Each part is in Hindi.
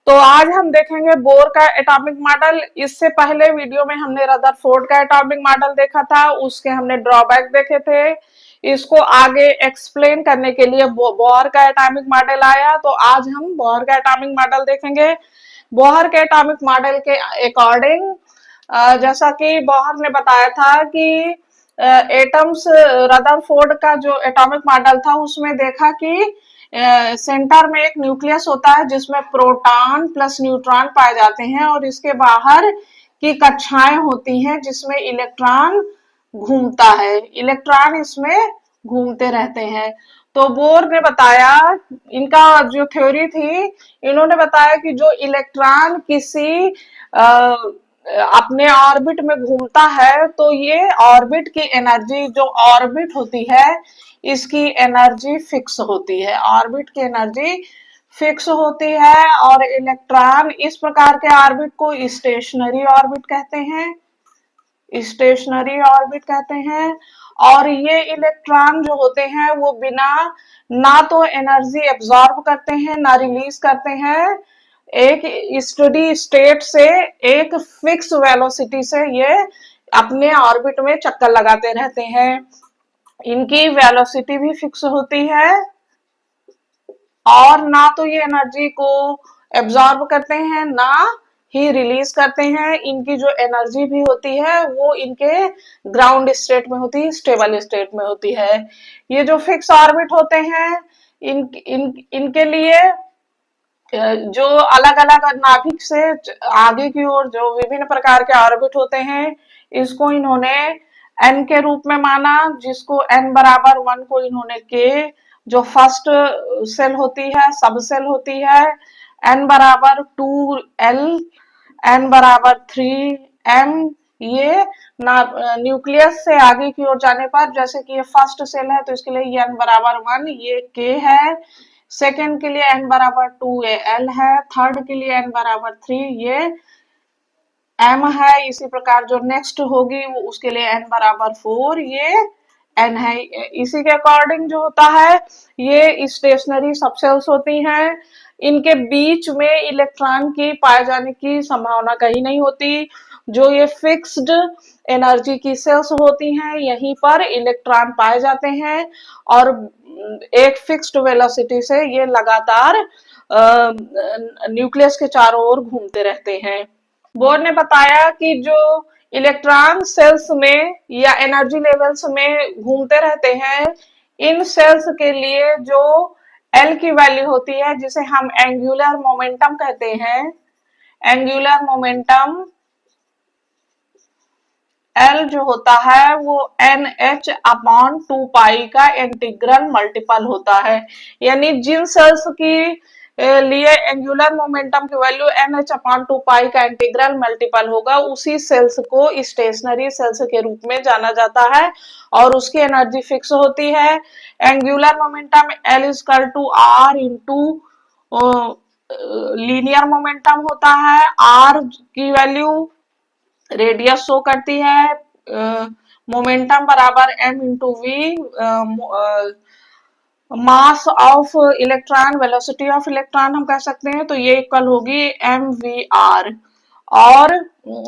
तो आज हम देखेंगे बोर का एटॉमिक मॉडल। इससे पहले वीडियो में हमने रदरफोर्ड का एटॉमिक मॉडल देखा था, उसके हमने ड्रॉबैक देखे थे। इसको आगे एक्सप्लेन करने के लिए बोर का एटॉमिक मॉडल आया, तो आज हम बोर का एटॉमिक मॉडल देखेंगे। बोहर के एटॉमिक मॉडल के अकॉर्डिंग जैसा कि बोहर ने बताया था कि एटम्स, रदरफोर्ड का जो एटॉमिक मॉडल था उसमें देखा कि सेंटर में एक न्यूक्लियस होता है जिसमें प्रोटॉन प्लस न्यूट्रॉन पाए जाते हैं और इसके बाहर की कक्षाएं होती हैं जिसमें इलेक्ट्रॉन घूमता है। इलेक्ट्रॉन इसमें घूमते रहते हैं। तो बोर ने बताया, इनका जो थ्योरी थी, इन्होंने बताया कि जो इलेक्ट्रॉन किसी अपने ऑर्बिट में घूमता है तो ये ऑर्बिट की एनर्जी, जो ऑर्बिट होती है इसकी एनर्जी फिक्स होती है। ऑर्बिट की एनर्जी फिक्स होती है और इलेक्ट्रॉन इस प्रकार के ऑर्बिट को स्टेशनरी ऑर्बिट कहते हैं। स्टेशनरी ऑर्बिट कहते हैं। और ये इलेक्ट्रॉन जो होते हैं वो बिना ना तो एनर्जी एब्जॉर्ब करते हैं ना रिलीज करते हैं। एक स्टडी स्टेट से एक फिक्स वेलोसिटी से ये अपने ऑर्बिट में चक्कर लगाते रहते हैं। इनकी वेलोसिटी भी फिक्स होती है और ना तो ये एनर्जी को एब्जॉर्ब करते हैं ना ही रिलीज करते हैं। इनकी जो एनर्जी भी होती है वो इनके ग्राउंड स्टेट में होती है, स्टेबल स्टेट में होती है। ये जो फिक्स ऑर्बिट होते हैं इनके लिए जो अलग अलग नाभिक से आगे की ओर जो विभिन्न प्रकार के ऑर्बिट होते हैं इसको इन्होंने n के रूप में माना, जिसको n बराबर 1 को इन्होंने k, जो फर्स्ट सेल होती है, सब सेल होती है, n बराबर 2l, n बराबर 3m। ये न्यूक्लियस से आगे की ओर जाने पर, जैसे कि ये फर्स्ट सेल है तो इसके लिए ये n बराबर 1, ये k है। सेकेंड के लिए n बराबर 2l है। थर्ड के लिए n बराबर 3, ये m है। इसी प्रकार जो नेक्स्ट होगी वो उसके लिए n बराबर 4, ये n है। इसी के अकॉर्डिंग जो होता है ये स्टेशनरी सबसेल्स होती हैं। इनके बीच में इलेक्ट्रॉन की पाए जाने की संभावना कहीं नहीं होती। जो ये फिक्स्ड एनर्जी की सेल्स होती हैं यहीं पर इलेक्ट्रॉन पाए जाते हैं और एक फिक्स्ड वेलोसिटी से ये लगातार न्यूक्लियस के चारों ओर घूमते रहते हैं। बोर ने बताया कि जो इलेक्ट्रॉन सेल्स में या एनर्जी लेवल्स में घूमते रहते हैं, इन सेल्स के लिए जो एल की वैल्यू होती है जिसे हम एंगुलर मोमेंटम कहते हैं, एंगुलर मोमेंटम एल जो होता है वो NH/2 का इंटीग्रल मल्टीपल होता है। यानी जिन सेल्स की लिए एंगुलर मोमेंटम की वैल्यू NH/2 का इंटीग्रल मल्टीपल होगा उसी सेल्स को स्टेशनरी सेल्स के रूप में जाना जाता है और उसकी एनर्जी फिक्स होती है। Angular momentum L = R into linear momentum होता है। R की वैल्यू रेडियस शो करती है। मोमेंटम बराबर m into V, mass of electron, velocity of electron हम कह सकते हैं। तो ये इक्वल होगी mvr और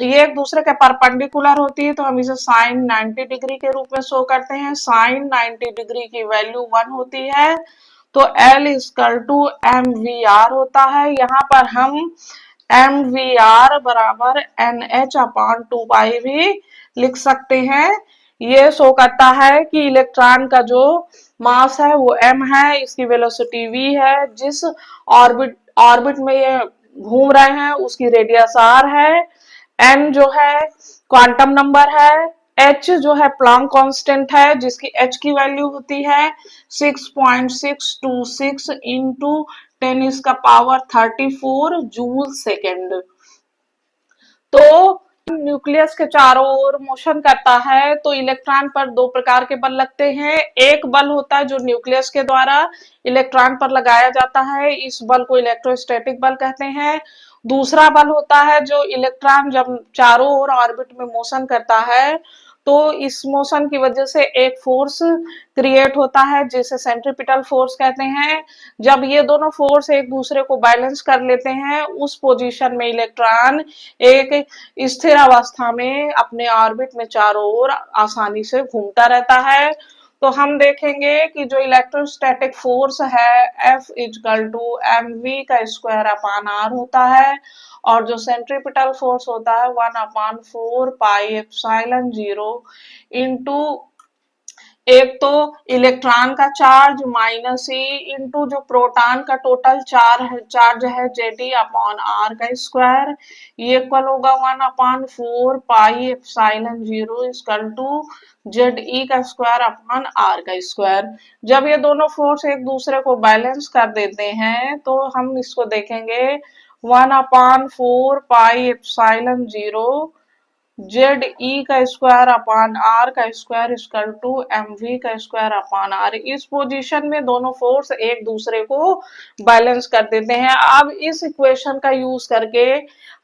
ये एक दूसरे के परपेंडिकुलर होती है तो हम इसे साइन 90 डिग्री के रूप में शो करते हैं। साइन 90 डिग्री की वैल्यू 1 होती है तो L = mvr होता है। यहाँ पर हम mvr बराबर NH/2 भी लिख सकते हैं। ये शो करता है कि इलेक्ट्रॉन का जो मास है वो m है, इसकी वेलोसिटी v है, जिस ऑर्बिट में ये घूम रहे हैं उसकी रेडियस r है, n जो है क्वांटम नंबर है, h जो है प्लैंक कांस्टेंट है जिसकी h की वैल्यू होती है 6.626 इंटू 10⁻34 जूल सेकेंड। तो न्यूक्लियस के चारों ओर मोशन करता है तो इलेक्ट्रॉन पर दो प्रकार के बल लगते हैं। एक बल होता है जो न्यूक्लियस के द्वारा इलेक्ट्रॉन पर लगाया जाता है, इस बल को इलेक्ट्रोस्टैटिक बल कहते हैं। दूसरा बल होता है जो इलेक्ट्रॉन जब चारों ओर ऑर्बिट में मोशन करता है तो तो इस मोशन की वजह से एक फोर्स क्रिएट होता है जिसे सेंट्रीपिटल फोर्स कहते हैं। जब ये दोनों फोर्स एक दूसरे को बैलेंस कर लेते हैं, उस पोजीशन में इलेक्ट्रॉन एक स्थिर अवस्था में अपने ऑर्बिट में चारों ओर आसानी से घूमता रहता है। तो हम देखेंगे कि जो इलेक्ट्रोस्टैटिक फोर्स है F equal to M V का स्क्वायर अपान आर होता है, और जो सेंट्रीपिटल फोर्स होता है 1/4 पाई एप्सिलॉन 0 इंटू एक तो इलेक्ट्रॉन का चार्ज माइनस ई इंटू जो प्रोटॉन का टोटल चार्ज है जेडी अपॉन आर का स्क्वायर, ये इक्वल होगा 1/4 pi epsilon 0 equal to Z E का स्क्वायर अपॉन आर का स्क्वायर। जब ये दोनों फोर्स एक दूसरे को बैलेंस कर देते हैं तो हम इसको देखेंगे 1/4 पाई एप्सिलॉन 0 जेड ई का स्क्वायर अपान आर का square equal to M V का स्क्वायर अपान आर। इस पोजीशन में दोनों फोर्स एक दूसरे को बैलेंस कर देते हैं। अब इस इक्वेशन का यूज करके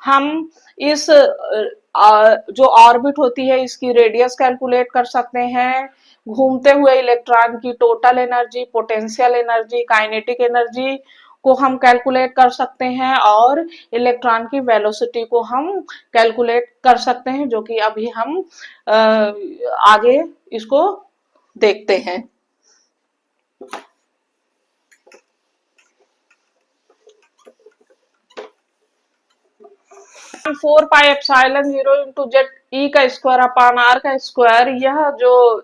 हम इस जो ऑर्बिट होती है इसकी रेडियस कैलकुलेट कर सकते हैं, घूमते हुए इलेक्ट्रॉन की total energy, potential energy, kinetic energy को हम कैलकुलेट कर सकते हैं, और इलेक्ट्रॉन की वेलोसिटी को हम कैलकुलेट कर सकते हैं, जो कि अभी हम आगे इसको देखते हैं। 4 pi epsilon 0 into Z E का स्क्वायर अपान आर का स्क्वायर, यह जो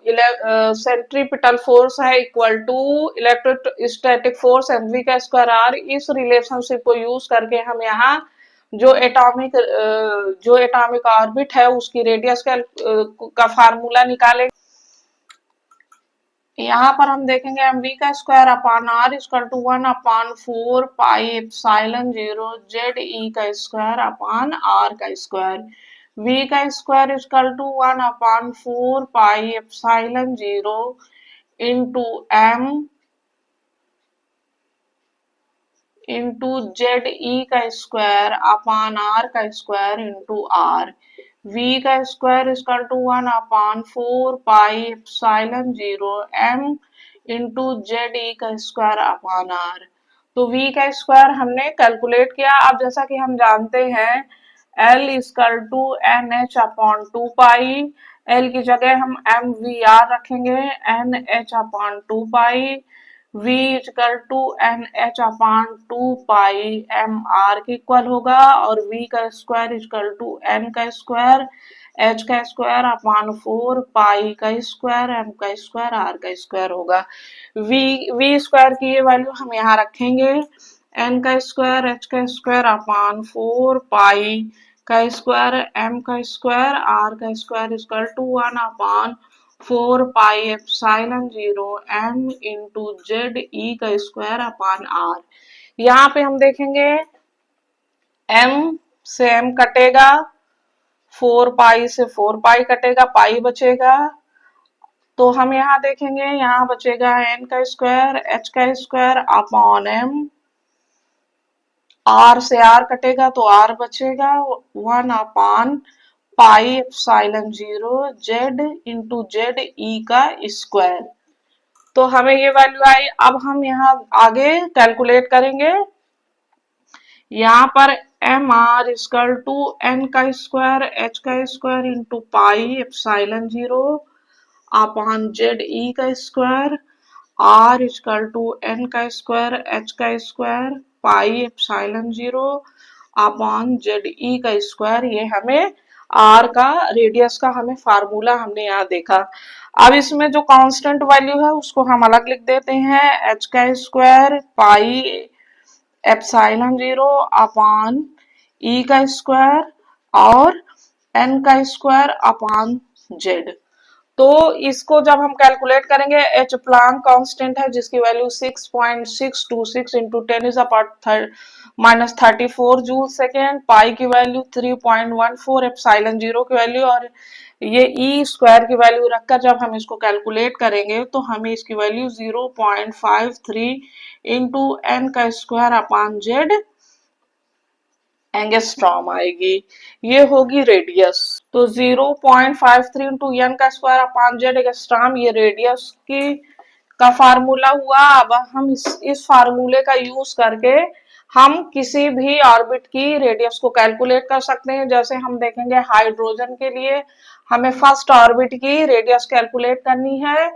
सेंट्रीपिटल फोर्स है equal to electrostatic force M V का स्क्वायर आर। इस रिलेशनशिप को यूज करके हम यहाँ जो एटॉमिक ऑर्बिट है उसकी रेडियस का फार्मूला निकालेंगे। यहाँ पर हम देखेंगे एम वी का square upon R equal to 1/4 pi epsilon 0 Z E का स्क्वायर अपान आर का स्क्वायर। वी का square equal to 1/4 pi epsilon 0 into M into Z E का स्क्वायर अपान आर का स्क्वायर इंटू आर। v का square equal to 1/4 pi epsilon 0 m into Z E का स्क्वायर अपान आर। तो v का स्क्वायर हमने कैलकुलेट किया। अब जैसा कि हम जानते हैं L equal to N H upon 2 pi, L की जगह हम एम वी आर रखेंगे, N H upon 2 pi, v equal to N H upon 2 pi M R के इक्वल होगा, और v का स्क्वायर इक्वल टू n का स्क्वायर h का स्क्वायर अपान 4 पाई का स्क्वायर m का स्क्वायर r का स्क्वायर होगा। v स्क्वायर की ये वैल्यू हम यहाँ रखेंगे, n का स्क्वायर h का स्क्वायर अपान 4 पाई का स्क्वायर m का स्क्वायर r का square equal to 1/4 pi epsilon 0 m into Z E का स्क्वायर अपान आर। यहाँ पे हम देखेंगे m से m कटेगा, 4 पाई से 4 पाई कटेगा, पाई बचेगा। तो हम यहाँ देखेंगे यहाँ बचेगा n का स्क्वायर h का स्क्वायर अपॉन m, r से r कटेगा तो r बचेगा 1/पाई epsilon 0 Z into Z E का स्क्वायर। तो हमें ये वैल्यू आई। अब हम यहाँ आगे कैलकुलेट करेंगे। यहाँ पर M R equal to N का स्क्वायर एच का square into pi epsilon 0 upon Z E का square, R equal to N का स्क्वायर एच का square pi epsilon 0 upon Z E का स्क्वायर। ये हमें आर का रेडियस का हमें फार्मूला हमने यहाँ देखा। अब इसमें जो कांस्टेंट वैल्यू है उसको हम अलग लिख देते हैं, एच का स्क्वायर पाई एप्सिलॉन 0 अपॉन ई का स्क्वायर और एन का स्क्वायर अपॉन जेड। तो इसको जब हम कैलकुलेट करेंगे, एच प्लांक कांस्टेंट है जिसकी वैल्यू 6.626 इंटू 10⁻⁻34 जूल सेकेंड, पाई की वैल्यू 3.14, एप्सिलॉन 0 की वैल्यू, और ये ई स्क्वायर की वैल्यू रखकर जब हम इसको कैलकुलेट करेंगे तो हमें इसकी वैल्यू 0.53 इंटू एन का स्क्वायर अपान जेड एंगस्ट्रॉम आएगी। ये होगी रेडियस। तो 0.53 इंटू एन का स्क्वायर अपान जेड एंगस्ट्रॉम ये रेडियस की का फार्मूला हुआ। अब हम इस फार्मूले का यूज करके हम किसी भी ऑर्बिट की रेडियस को कैलकुलेट कर सकते हैं। जैसे हम देखेंगे हाइड्रोजन के लिए हमें फर्स्ट ऑर्बिट की रेडियस कैलकुलेट करनी है,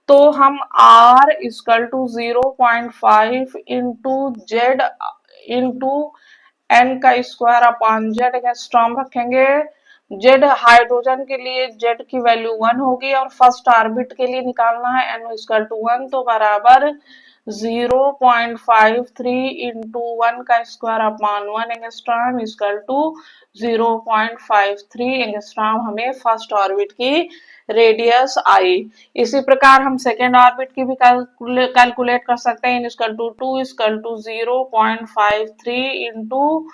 तो हम r equal to 0.5 into Z into N का स्क्वायर अपॉन जेड एंगस्ट्रॉम रखेंगे। जेड हाइड्रोजन के लिए जेड की वैल्यू 1 होगी और फर्स्ट ऑर्बिट के लिए निकालना है एन इक्वल टू 1, तो बराबर 0.53 इंटू 1 का square upon 1 angstrom equal to 0.53 angstrom हमें फर्स्ट ऑर्बिट की रेडियस आई। इसी प्रकार हम सेकेंड ऑर्बिट की भी कैलकुलेट कर सकते हैं। Equal to 2 equal to 0.53 into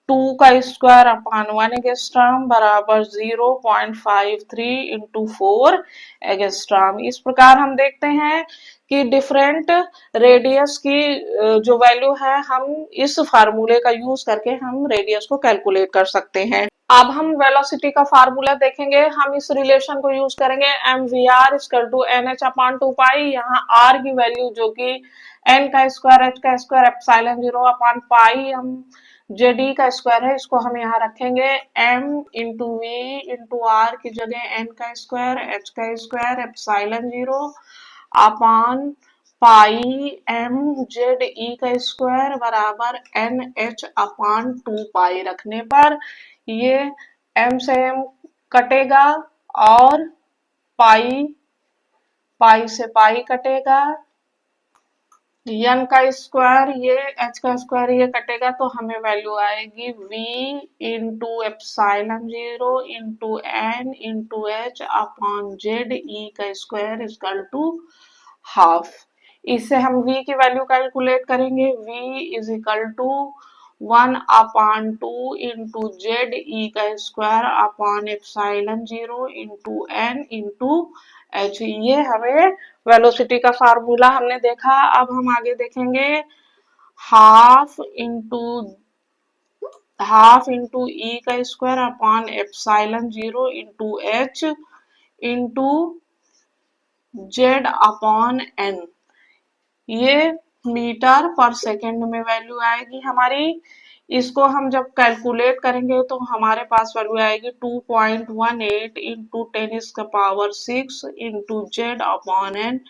2 का स्क्वायर अपॉन 1 एंगस्ट्रॉम बराबर 0.53 इंटू 4 एंगस्ट्रॉम। इस प्रकार हम देखते हैं कि डिफरेंट रेडियस की जो वैल्यू है हम इस फार्मूले का यूज करके हम रेडियस को कैलकुलेट कर सकते हैं। अब हम वेलोसिटी का फार्मूला देखेंगे। हम इस रिलेशन को यूज करेंगे mvr equal to nh upon 2 pi. यहाँ r की वैल्यू जो कि n का स्क्वायर h का स्क्वायर एप्सिलॉन 0 अपॉन पाई हम जेडी का स्क्वायर है, इसको हम यहाँ रखेंगे m into V into R की जगह n का स्क्वायर h का square epsilon 0 upon pi M Z E का स्क्वायर बराबर एन एच अपॉन 2 पाई रखने पर ये m से m कटेगा और पाई पाई से पाई कटेगा, n का स्क्वायर ये h का स्क्वायर ये कटेगा, तो हमें वैल्यू आएगी v into epsilon 0 into N into H upon Z E का स्क्वायर इक्वल टू हाफ। इससे हम v की वैल्यू कैलकुलेट करेंगे। v is equal to 1 upon 2 into Z E का square upon epsilon 0 into N into H. ये हमें वेलोसिटी का फार्मूला हमने देखा। अब हम आगे देखेंगे हाफ इंटू ई का square upon epsilon 0 into H into Z upon N. ये मीटर पर सेकेंड में वैल्यू आएगी हमारी। इसको हम जब कैलकुलेट करेंगे तो हमारे पास वैल्यू आएगी 2.18 into 10⁻6 into Z upon N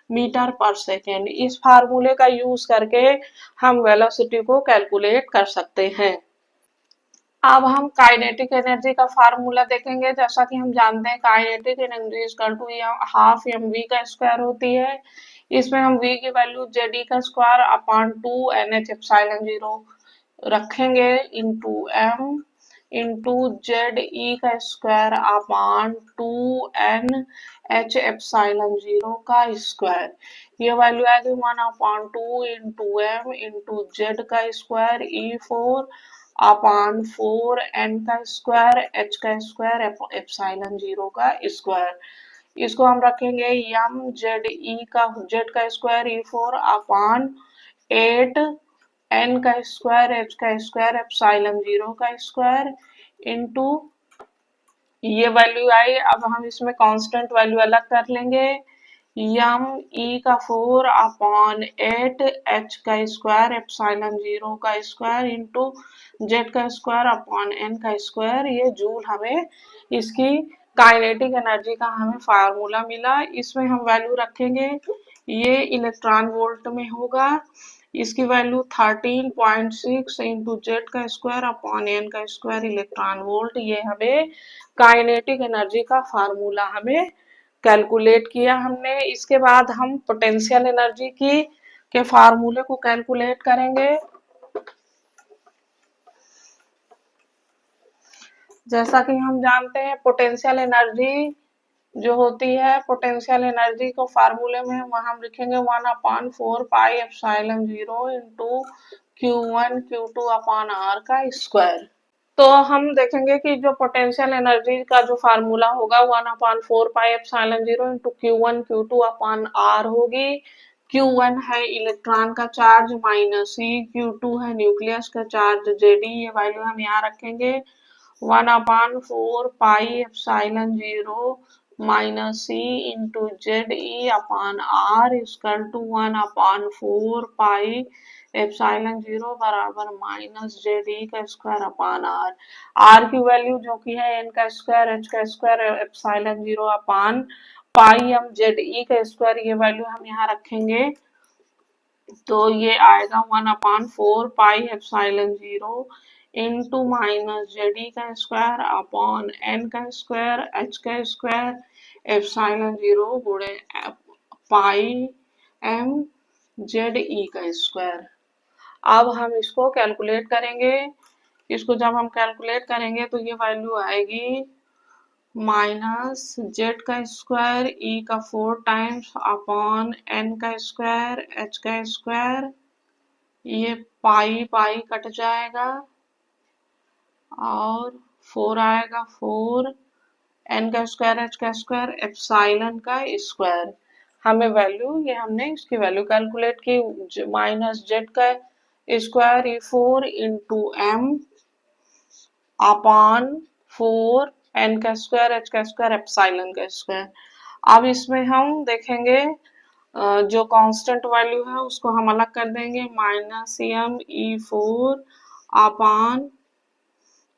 meter पर सेकेंड। इस फार्मूले का यूज करके हम वेलोसिटी को कैलकुलेट कर सकते हैं। अब हम काइनेटिक एनर्जी का फार्मूला देखेंगे। जैसा कि हम जानते हैं kinetic energy equal to half mv का स्क्वायर होती है। इसमें हम v की वैल्यू जेड का स्क्वायर अपॉन 2 nh एप्सिलॉन 0 रखेंगे into m into Z E का square upon 2 n h epsilon 0 का स्क्वायर। ये वैल्यू आएगी 1 upon 2 into m into Z का स्क्वायर e4 अपॉन 4 n का स्क्वायर h का स्क्वायर एप्सिलॉन 0 का स्क्वायर। इसको हम रखेंगे यम जेड ई का जेड का स्क्वायर e4 अपॉन 8 n का स्क्वायर h का स्क्वायर एप्सिलॉन 0 का स्क्वायर इंटू ये वैल्यू आई। अब हम इसमें कांस्टेंट वैल्यू अलग कर लेंगे। यम ई का 4 अपॉन 8 h का स्क्वायर एप्सिलॉन 0 का स्क्वायर इंटू जेड का स्क्वायर अपॉन n का स्क्वायर। ये जूल हमें इसकी काइनेटिक एनर्जी का हमें फार्मूला मिला। इसमें हम वैल्यू रखेंगे, ये इलेक्ट्रॉन वोल्ट में होगा। इसकी वैल्यू 13.6 इंटू जेड का स्क्वायर अपॉन एन का स्क्वायर इलेक्ट्रॉन वोल्ट। ये हमें काइनेटिक एनर्जी का फार्मूला हमें कैलकुलेट किया हमने। इसके बाद हम पोटेंशियल एनर्जी की के फार्मूले को कैलकुलेट करेंगे। जैसा कि हम जानते हैं पोटेंशियल एनर्जी जो होती है, पोटेंशियल एनर्जी को फार्मूले में हम लिखेंगे 1 upon 4 pi epsilon 0 into Q1 Q2 upon R का स्क्वायर। तो हम देखेंगे कि जो पोटेंशियल एनर्जी का जो फार्मूला होगा 1 upon 4 pi epsilon 0 into Q1 Q2 upon R होगी। Q1 है इलेक्ट्रॉन का चार्ज माइनस E, Q2 है न्यूक्लियस का चार्ज Jd। ये वैल्यू हम यहाँ रखेंगे 1/4 pi epsilon 0 minus C into Z E upon R equal to 1/4 pi epsilon 0 बराबर माइनस जेड ई का स्क्वायर अपॉन आर। आर की वैल्यू जो कि है एन का स्क्वायर एच का square epsilon 0 upon pi M Z E का स्क्वायर, ये वैल्यू हम यहाँ रखेंगे तो ये आएगा 1/4 pi epsilon 0 into minus Z E का स्क्वायर अपॉन एन का स्क्वायर एच का स्क्वायर एप्सिलॉन 0 गुणे पाई एम जेड ई का स्क्वायर। अब हम इसको कैलकुलेट करेंगे, इसको जब हम कैलकुलेट करेंगे तो ये वैल्यू आएगी माइनस जेड का स्क्वायर ई का 4 टाइम्स अपॉन एन का स्क्वायर एच का स्क्वायर, ये पाई पाई कट जाएगा और 4 आएगा 4 एन का स्क्वायर एच का स्क्वायर एप्सिलॉन का स्क्वायर। हमें वैल्यू ये हमने इसकी वैल्यू कैलकुलेट की माइनस जेड का स्क्वायर ये 4 इंटू एम अपॉन 4 एन का स्क्वायर एच का स्क्वायर एप्सिलॉन का स्क्वायर। अब इसमें हम देखेंगे जो कांस्टेंट वैल्यू है उसको हम अलग कर देंगे, minus M E 4 upon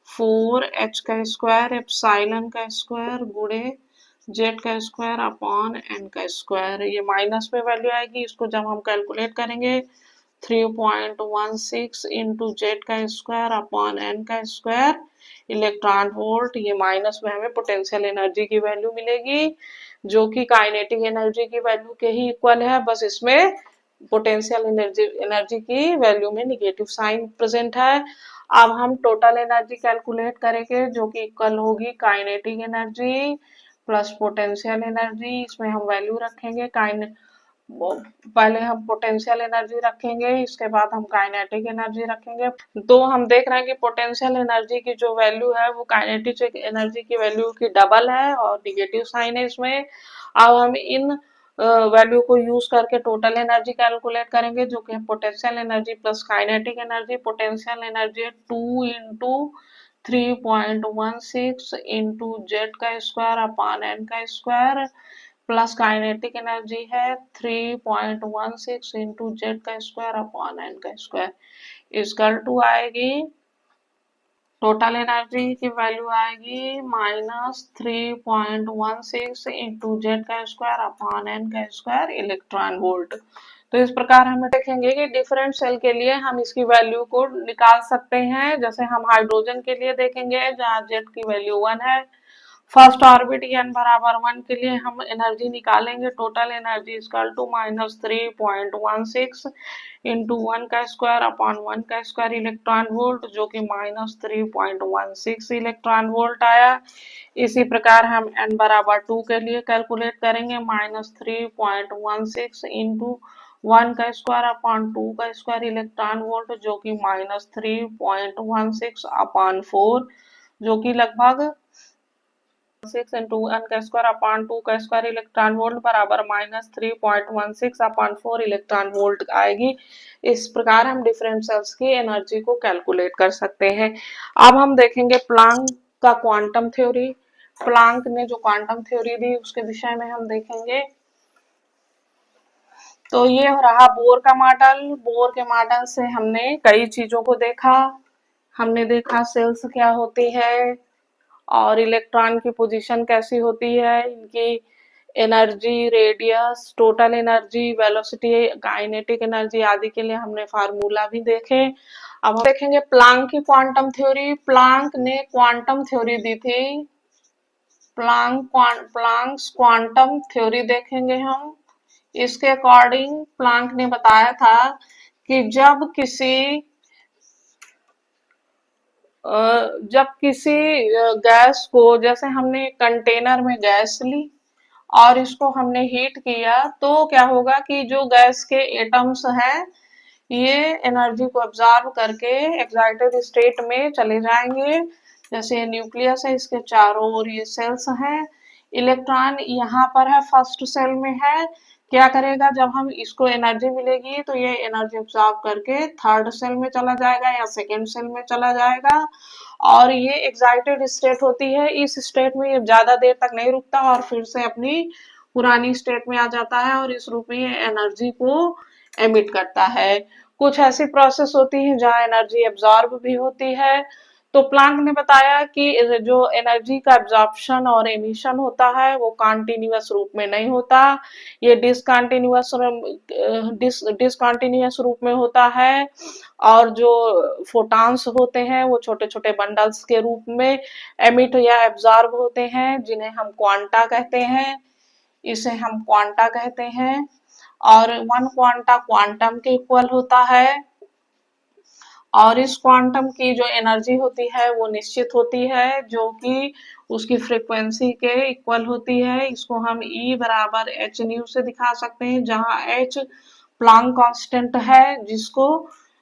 4 H का स्क्वायर एप्सिलॉन का स्क्वायर गुणे जेड का स्क्वायर अपॉन एन का स्क्वायर। ये माइनस में वैल्यू आएगी, इसको जब हम कैलकुलेट करेंगे 3.16 इंटू जेड का स्क्वायर अपॉन एन का स्क्वायर इलेक्ट्रॉन वोल्ट। ये माइनस में हमें पोटेंशियल एनर्जी की वैल्यू मिलेगी जो कि काइनेटिक एनर्जी की वैल्यू के ही इक्वल है, बस इसमें पोटेंशियल एनर्जी की वैल्यू में निगेटिव साइन प्रेजेंट है। अब हम टोटल एनर्जी कैलकुलेट करेंगे जो कि इक्वल होगी kinetic energy plus potential energy. इसमें हम वैल्यू रखेंगे पहले हम पोटेंशियल एनर्जी रखेंगे, इसके बाद हम काइनेटिक एनर्जी रखेंगे। तो हम देख रहे हैं कि पोटेंशियल एनर्जी की जो वैल्यू है वो काइनेटिक एनर्जी की वैल्यू की डबल है और निगेटिव साइन है इसमें। अब हम इन वैल्यू को यूज करके टोटल एनर्जी कैलकुलेट करेंगे जो कि potential energy plus kinetic energy. Potential energy है 2 इंटू 3.16 इंटू जेड का स्क्वायर अपॉन एन का स्क्वायर प्लस काइनेटिक एनर्जी है 3.16 इंटू जेड का स्क्वायर अपॉन एन का स्क्वायर इक्वल टू आएगी टोटल एनर्जी की वैल्यू आएगी माइनस 3.16 इंटू जेड का स्क्वायर अपॉन एन का स्क्वायर इलेक्ट्रॉन वोल्ट। तो इस प्रकार हम देखेंगे कि डिफरेंट सेल के लिए हम इसकी वैल्यू को निकाल सकते हैं। जैसे हम हाइड्रोजन के लिए देखेंगे जहाँ जेड की वैल्यू 1 है, फर्स्ट ऑर्बिट n बराबर 1 के लिए हम एनर्जी निकालेंगे, total energy equal to minus 3.16 into 1 का स्क्वायर अपॉन 1 का स्क्वायर इलेक्ट्रॉन वोल्ट जो कि माइनस 3.16 इलेक्ट्रॉन वोल्ट आया। इसी प्रकार हम n बराबर 2 के लिए कैलकुलेट करेंगे, माइनस 3.16 इंटू 1 का स्क्वायर अपॉन 2 का स्क्वायर इलेक्ट्रॉन वोल्ट जो कि माइनस 3.16 अपॉन 4 जो कि लगभग 6 इंटू 1 का स्क्वायर अपॉन 2 का स्क्वायर इलेक्ट्रॉन वोल्ट बराबर माइनस 3.16 अपॉन 4 इलेक्ट्रॉन वोल्ट आएगी। इस प्रकार हम डिफरेंट सेल्स की एनर्जी को कैलकुलेट कर सकते हैं। अब हम देखेंगे प्लांक का क्वांटम थ्योरी। प्लांक ने जो क्वांटम थ्योरी दी उसके विषय में हम देखेंगे। तो ये हो रहा बोर का मॉडल। बोर के मॉडल से हमने कई चीजों को देखा। हमने देखा सेल्स क्या होती है और इलेक्ट्रॉन की पोजीशन कैसी होती है, इनकी energy, radius, total energy, velocity, kinetic energy आदि के लिए हमने फार्मूला भी देखे। अब हम देखेंगे प्लांक की क्वांटम थ्योरी। प्लांक ने क्वांटम थ्योरी दी थी, प्लांक्स क्वांटम थ्योरी देखेंगे हम। इसके अकॉर्डिंग प्लांक ने बताया था कि जब किसी गैस को, जैसे हमने कंटेनर में गैस ली और इसको हमने हीट किया तो क्या होगा कि जो गैस के एटम्स हैं ये एनर्जी को ऑब्जर्व करके एक्साइटेड स्टेट में चले जाएंगे। जैसे न्यूक्लियस है, इसके चारों ओर ये सेल्स हैं। इलेक्ट्रॉन यहाँ पर है, फर्स्ट सेल में है, क्या करेगा, जब हम इसको एनर्जी मिलेगी तो ये एनर्जी ऑब्जॉर्व करके थर्ड सेल में चला जाएगा या सेकेंड सेल में चला जाएगा, और ये एक्साइटेड स्टेट होती है। इस स्टेट में ये ज्यादा देर तक नहीं रुकता और फिर से अपनी पुरानी स्टेट में आ जाता है, और इस रूप में ये एनर्जी को एमिट करता है। कुछ ऐसी प्रोसेस होती है जहाँ एनर्जी एब्जॉर्ब भी होती है। तो प्लांक ने बताया कि जो एनर्जी का एब्जॉर्प्शन और एमिशन होता है वो कॉन्टिन्यूअस रूप में नहीं होता, ये डिसकंटिन्यूअस रूप में होता है। और जो फोटॉन्स होते हैं वो छोटे छोटे बंडल्स के रूप में एमिट या एब्जॉर्ब होते हैं, जिन्हें हम क्वांटा कहते हैं। इसे हम क्वांटा कहते हैं। और वन क्वांटा क्वांटम के इक्वल होता है, और इस क्वांटम की जो एनर्जी होती है वो निश्चित होती है, जो कि उसकी फ्रीक्वेंसी के इक्वल होती है। इसको हम E बराबर एच न्यू से दिखा सकते हैं, जहां एच प्लांक कांस्टेंट है,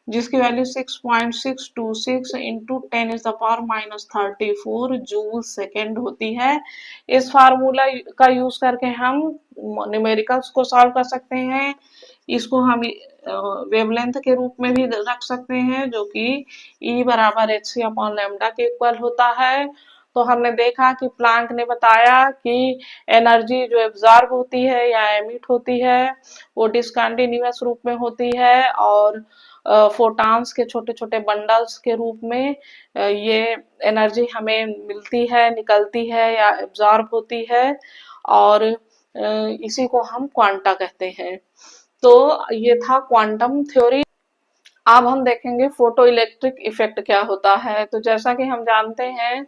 जिसकी वैल्यू 6.626 इंटू 10⁻⁻34 जूल सेकेंड होती है। इस फार्मूला का यूज करके हम न्यूमेरिकल्स को सॉल्व कर सकते हैं। इसको हम वेवलेंथ के रूप में भी रख सकते हैं, जो कि E बराबर hc/λ के इक्वल होता है। तो हमने देखा कि प्लांक ने बताया कि एनर्जी जो एब्जॉर्ब होती है या एमिट होती है वो डिसकंटिन्यूअस रूप में होती है, और फोटॉन्स के छोटे छोटे बंडल्स के रूप में ये एनर्जी हमें मिलती है, निकलती है या एब्जॉर्ब होती है, और इसी को हम क्वांटा कहते हैं। तो ये था क्वांटम थ्योरी। अब हम देखेंगे फोटो इलेक्ट्रिक इफेक्ट क्या होता है। तो जैसा कि हम जानते हैं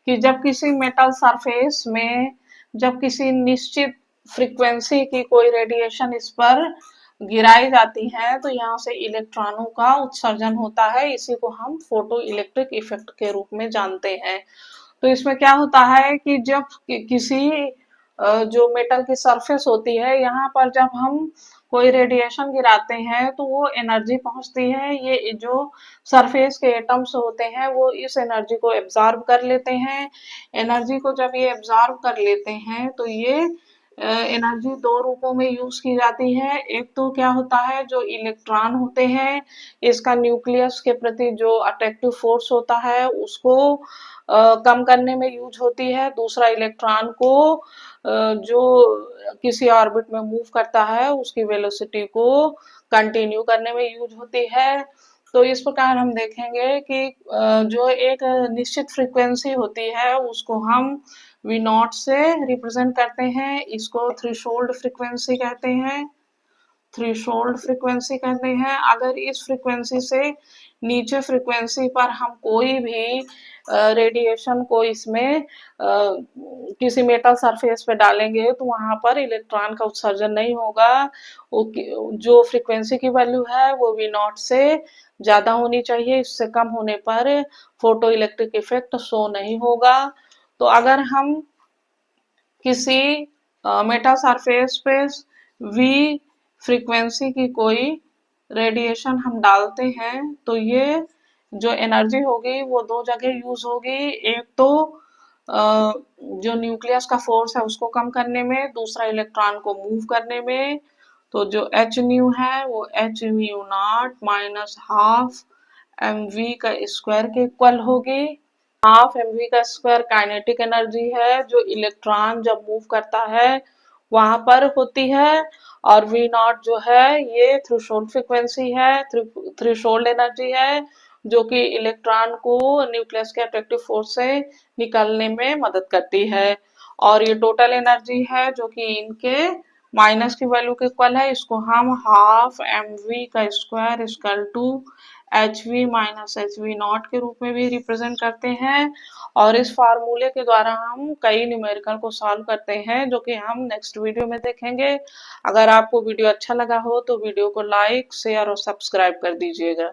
कि जब किसी मेटल सरफेस में जब किसी निश्चित फ्रीक्वेंसी की कोई रेडिएशन इस पर गिराई जाती है तो यहाँ से इलेक्ट्रॉनों का उत्सर्जन होता है। इसी को हम फोटो इलेक्ट्रिक इफेक्ट के रूप में जानते हैं। तो इसमें क्या होता है कि जब किसी जो मेटल की सरफेस होती है यहाँ पर जब हम कोई रेडिएशन गिराते हैं तो वो एनर्जी पहुंचती है। ये जो सरफेस के एटम्स होते हैं वो इस एनर्जी को एब्जॉर्ब कर लेते हैं। एनर्जी को जब ये एब्जॉर्ब कर लेते हैं तो ये एनर्जी दो रूपों में यूज की जाती है। एक तो क्या होता है, जो इलेक्ट्रॉन होते हैं इसका न्यूक्लियस के प्रति जो अट्रैक्टिव फोर्स होता है उसको कम करने में यूज होती है। दूसरा इलेक्ट्रॉन को जो किसी ऑर्बिट में मूव करता है उसकी वेलोसिटी को कंटिन्यू करने में यूज होती है। तो इस प्रकार हम देखेंगे कि जो एक निश्चित फ्रीक्वेंसी होती है उसको हम वी नॉट से रिप्रेजेंट करते हैं। इसको थ्रेशोल्ड फ्रीक्वेंसी कहते हैं। थ्रेशोल्ड फ्रीक्वेंसी कहते हैं। अगर इस फ्रीक्वेंसी से नीचे फ्रीक्वेंसी पर हम कोई भी रेडिएशन को इसमें किसी मेटल सरफेस पे डालेंगे तो वहां पर इलेक्ट्रॉन का उत्सर्जन नहीं होगा। जो फ्रीक्वेंसी की वैल्यू है वो वी नॉट से ज्यादा होनी चाहिए, इससे कम होने पर फोटो इलेक्ट्रिक इफेक्ट शो नहीं होगा। तो अगर हम किसी मेटल सरफेस पे वी फ्रीक्वेंसी की कोई रेडिएशन हम डालते हैं तो ये जो एनर्जी होगी वो दो जगह यूज होगी। एक तो जो न्यूक्लियस का फोर्स है उसको कम करने में, दूसरा इलेक्ट्रॉन को मूव करने में। तो जो एच न्यू है वो H nu not minus half M V का स्क्वायर के इक्वल होगी। हाफ एम वी का स्क्वायर काइनेटिक एनर्जी है जो इलेक्ट्रॉन जब मूव करता है वहां पर होती है, और वी नॉट जो है ये थ्रेशोल्ड फ्रीक्वेंसी है, थ्रेशोल्ड एनर्जी है, जो कि इलेक्ट्रॉन को न्यूक्लियस के अट्रैक्टिव फोर्स से निकलने में मदद करती है। और ये टोटल एनर्जी है जो कि इनके माइनस की वैल्यू के इक्वल है। इसको हम हाफ एम वी का square equal to H V minus H V not के रूप में भी रिप्रेजेंट करते हैं। और इस फार्मूले के द्वारा हम कई न्यूमेरिकल को सॉल्व करते हैं, जो कि हम नेक्स्ट वीडियो में देखेंगे। अगर आपको वीडियो अच्छा लगा हो तो वीडियो को लाइक, शेयर और सब्सक्राइब कर दीजिएगा।